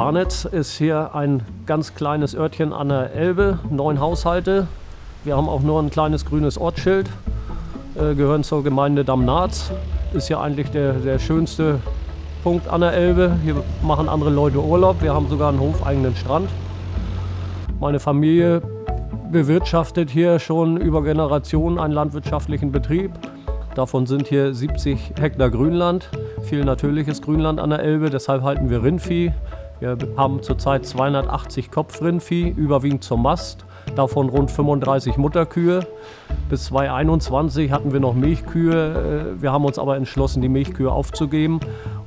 Garnitz ist hier ein ganz kleines Örtchen an der Elbe, 9 Haushalte. Wir haben auch nur ein kleines grünes Ortsschild, gehören zur Gemeinde Damnatz. Ist ja eigentlich der schönste Punkt an der Elbe. Hier machen andere Leute Urlaub. Wir haben sogar einen hofeigenen Strand. Meine Familie bewirtschaftet hier schon über Generationen einen landwirtschaftlichen Betrieb. Davon sind hier 70 Hektar Grünland, viel natürliches Grünland an der Elbe, deshalb halten wir Rindvieh. Wir haben zurzeit 280 Kopfrindvieh, überwiegend zur Mast, davon rund 35 Mutterkühe. Bis 2021 hatten wir noch Milchkühe, wir haben uns aber entschlossen, die Milchkühe aufzugeben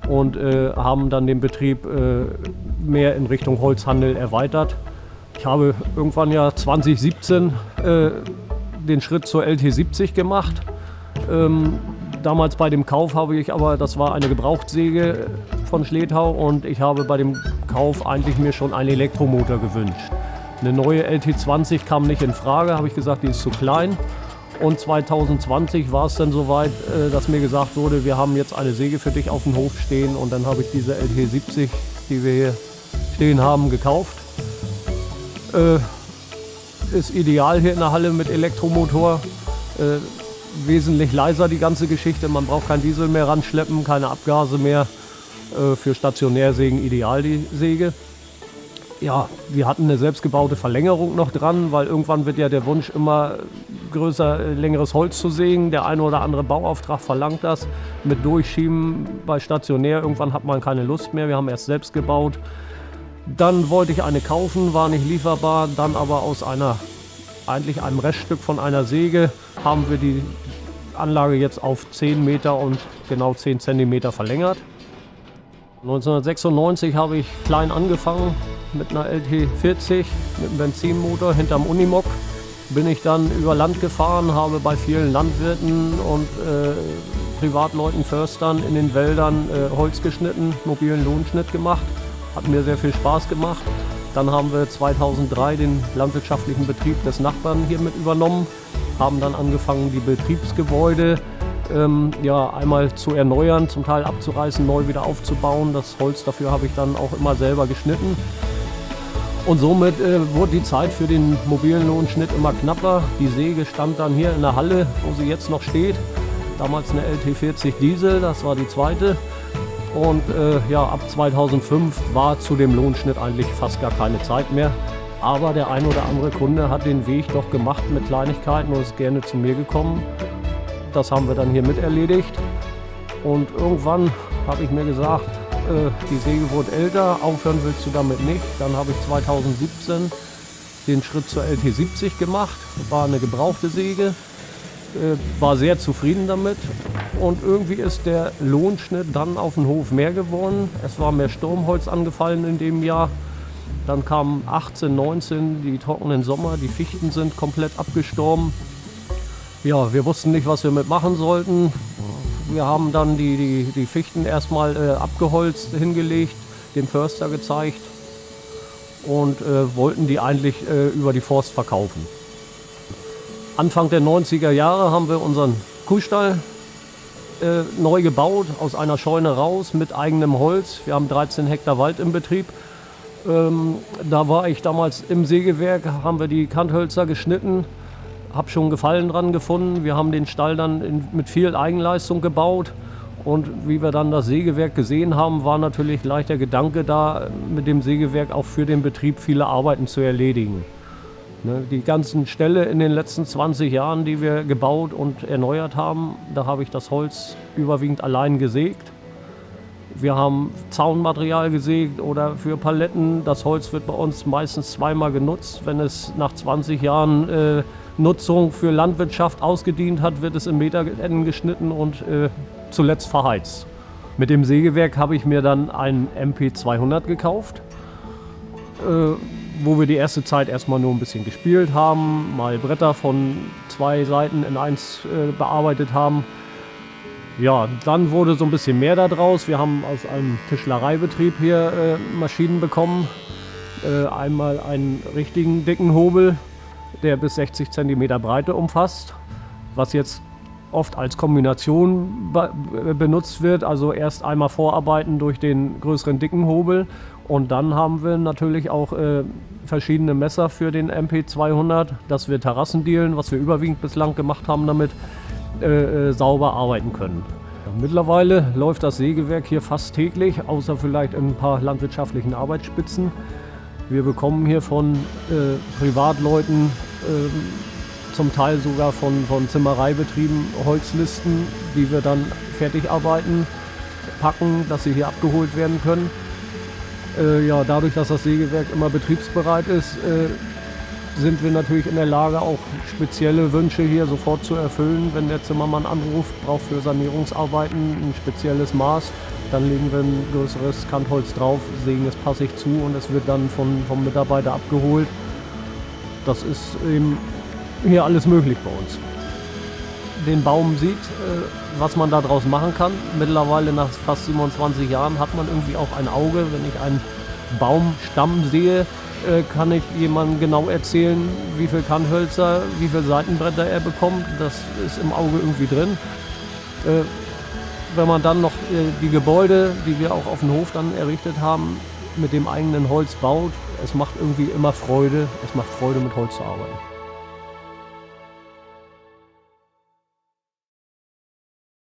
und haben dann den Betrieb mehr in Richtung Holzhandel erweitert. Ich habe irgendwann ja 2017 den Schritt zur LT70 gemacht. Damals bei dem Kauf habe ich aber, das war eine Gebrauchtsäge von Schletau und ich habe bei dem Kauf eigentlich mir schon einen Elektromotor gewünscht. Eine neue LT20 kam nicht in Frage, habe ich gesagt, die ist zu klein. Und 2020 war es dann soweit, dass mir gesagt wurde, wir haben jetzt eine Säge für dich auf dem Hof stehen und dann habe ich diese LT70, die wir hier stehen haben, gekauft. Ist ideal hier in der Halle mit Elektromotor. Wesentlich leiser die ganze Geschichte. Man braucht kein Diesel mehr ranschleppen, keine Abgase mehr. Für Stationärsägen ideal die Säge. Ja, wir hatten eine selbstgebaute Verlängerung noch dran, weil irgendwann wird ja der Wunsch immer größer, längeres Holz zu sägen. Der eine oder andere Bauauftrag verlangt das. Mit Durchschieben bei Stationär, irgendwann hat man keine Lust mehr. Wir haben erst selbst gebaut. Dann wollte ich eine kaufen, war nicht lieferbar. Dann aber aus eigentlich einem Reststück von einer Säge haben wir die Anlage jetzt auf 10 Meter und genau 10 Zentimeter verlängert. 1996 habe ich klein angefangen mit einer LT40 mit einem Benzinmotor hinterm Unimog. Bin ich dann über Land gefahren, habe bei vielen Landwirten und Privatleuten, Förstern in den Wäldern Holz geschnitten, mobilen Lohnschnitt gemacht. Hat mir sehr viel Spaß gemacht. Dann haben wir 2003 den landwirtschaftlichen Betrieb des Nachbarn hier mit übernommen, haben dann angefangen, die Betriebsgebäude einmal zu erneuern, zum Teil abzureißen, neu wieder aufzubauen. Das Holz dafür habe ich dann auch immer selber geschnitten. Und somit wurde die Zeit für den mobilen Lohnschnitt immer knapper. Die Säge stand dann hier in der Halle, wo sie jetzt noch steht. Damals eine LT40 Diesel, das war die zweite. Und ab 2005 war zu dem Lohnschnitt eigentlich fast gar keine Zeit mehr. Aber der ein oder andere Kunde hat den Weg doch gemacht mit Kleinigkeiten und ist gerne zu mir gekommen. Das haben wir dann hier mit erledigt. Und irgendwann habe ich mir gesagt, die Säge wurde älter, aufhören willst du damit nicht. Dann habe ich 2017 den Schritt zur LT70 gemacht. War eine gebrauchte Säge, war sehr zufrieden damit. Und irgendwie ist der Lohnschnitt dann auf dem Hof mehr geworden. Es war mehr Sturmholz angefallen in dem Jahr. Dann kamen 18, 19 die trockenen Sommer, die Fichten sind komplett abgestorben. Ja, wir wussten nicht, was wir mitmachen sollten. Wir haben dann die Fichten erstmal abgeholzt, hingelegt, dem Förster gezeigt und wollten die eigentlich über die Forst verkaufen. Anfang der 90er Jahre haben wir unseren Kuhstall neu gebaut, aus einer Scheune raus mit eigenem Holz. Wir haben 13 Hektar Wald im Betrieb. Da war ich damals im Sägewerk, haben wir die Kanthölzer geschnitten, habe schon Gefallen dran gefunden. Wir haben den Stall dann mit viel Eigenleistung gebaut und wie wir dann das Sägewerk gesehen haben, war natürlich gleich der Gedanke da, mit dem Sägewerk auch für den Betrieb viele Arbeiten zu erledigen. Die ganzen Ställe in den letzten 20 Jahren, die wir gebaut und erneuert haben, da habe ich das Holz überwiegend allein gesägt. Wir haben Zaunmaterial gesägt oder für Paletten. Das Holz wird bei uns meistens zweimal genutzt. Wenn es nach 20 Jahren Nutzung für Landwirtschaft ausgedient hat, wird es in Meterenden geschnitten und zuletzt verheizt. Mit dem Sägewerk habe ich mir dann einen MP200 gekauft, wo wir die erste Zeit erstmal nur ein bisschen gespielt haben, mal Bretter von 2 Seiten in eins bearbeitet haben. Ja, dann wurde so ein bisschen mehr daraus. Wir haben aus einem Tischlereibetrieb hier Maschinen bekommen. Einmal einen richtigen dicken Hobel, der bis 60 cm Breite umfasst, was jetzt oft als Kombination benutzt wird. Also erst einmal vorarbeiten durch den größeren dicken Hobel Und dann haben wir natürlich auch verschiedene Messer für den MP200, dass wir Terrassendielen, was wir überwiegend bislang gemacht haben, damit sauber arbeiten können. Mittlerweile läuft das Sägewerk hier fast täglich, außer vielleicht in ein paar landwirtschaftlichen Arbeitsspitzen. Wir bekommen hier von Privatleuten, zum Teil sogar von Zimmereibetrieben, Holzlisten, die wir dann fertig arbeiten, packen, dass sie hier abgeholt werden können. Ja, dadurch, dass das Sägewerk immer betriebsbereit ist, sind wir natürlich in der Lage, auch spezielle Wünsche hier sofort zu erfüllen. Wenn der Zimmermann anruft, braucht für Sanierungsarbeiten ein spezielles Maß, dann legen wir ein größeres Kantholz drauf, sägen es passig zu und es wird dann vom Mitarbeiter abgeholt. Das ist eben hier alles möglich bei uns. Den Baum sieht, was man daraus machen kann. Mittlerweile nach fast 27 Jahren hat man irgendwie auch ein Auge. Wenn ich einen Baumstamm sehe, kann ich jemandem genau erzählen, wie viel Kanthölzer, wie viele Seitenbretter er bekommt. Das ist im Auge irgendwie drin. Wenn man dann noch die Gebäude, die wir auch auf dem Hof dann errichtet haben, mit dem eigenen Holz baut, es macht irgendwie immer Freude. Es macht Freude, mit Holz zu arbeiten.